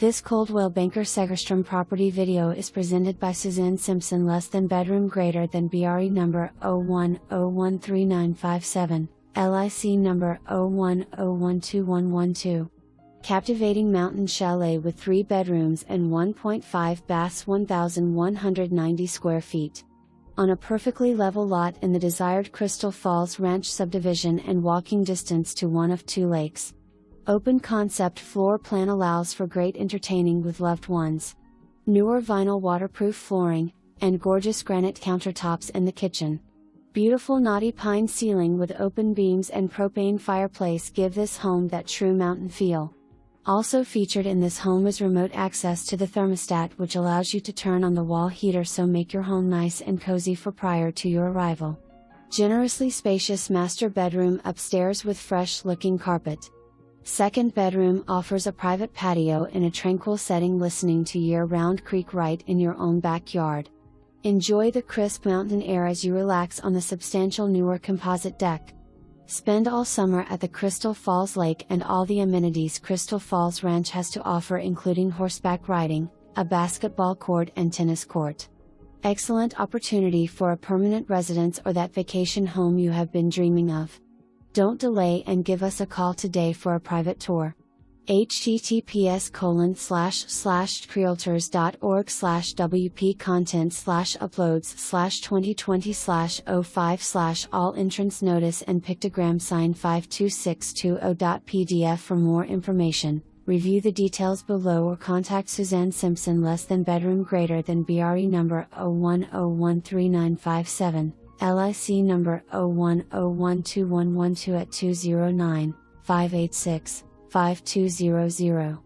This Coldwell Banker Segerstrom property video is presented by Suzanne Simpson bedroom greater than BRE number 01013957, LIC number 01012112. Captivating mountain chalet with 3 bedrooms and 1.5 baths, 1,190 square feet. On a perfectly level lot in the desired Crystal Falls Ranch subdivision and walking distance to one of 2 lakes. Open concept floor plan allows for great entertaining with loved ones. Newer vinyl waterproof flooring, and gorgeous granite countertops in the kitchen. Beautiful knotty pine ceiling with open beams and propane fireplace give this home that true mountain feel. Also featured in this home is remote access to the thermostat, which allows you to turn on the wall heater, so make your home nice and cozy for prior to your arrival. Generously spacious master bedroom upstairs with fresh looking carpet. Second bedroom offers a private patio in a tranquil setting, listening to year-round creek right in your own backyard. Enjoy the crisp mountain air as you relax on the substantial newer composite deck. Spend all summer at the Crystal Falls Lake and all the amenities Crystal Falls Ranch has to offer, including horseback riding, a basketball court and tennis court. Excellent opportunity for a permanent residence or that vacation home you have been dreaming of. Don't delay and give us a call today for a private tour. https://crealtors.org/wp-content/uploads/2020/05/ all entrance notice and pictogram sign 52620.pdf. For more information, review the details below or contact Suzanne Simpson bedroom greater than BRE number 01013957. LIC number 01012112 at 209-586-5200.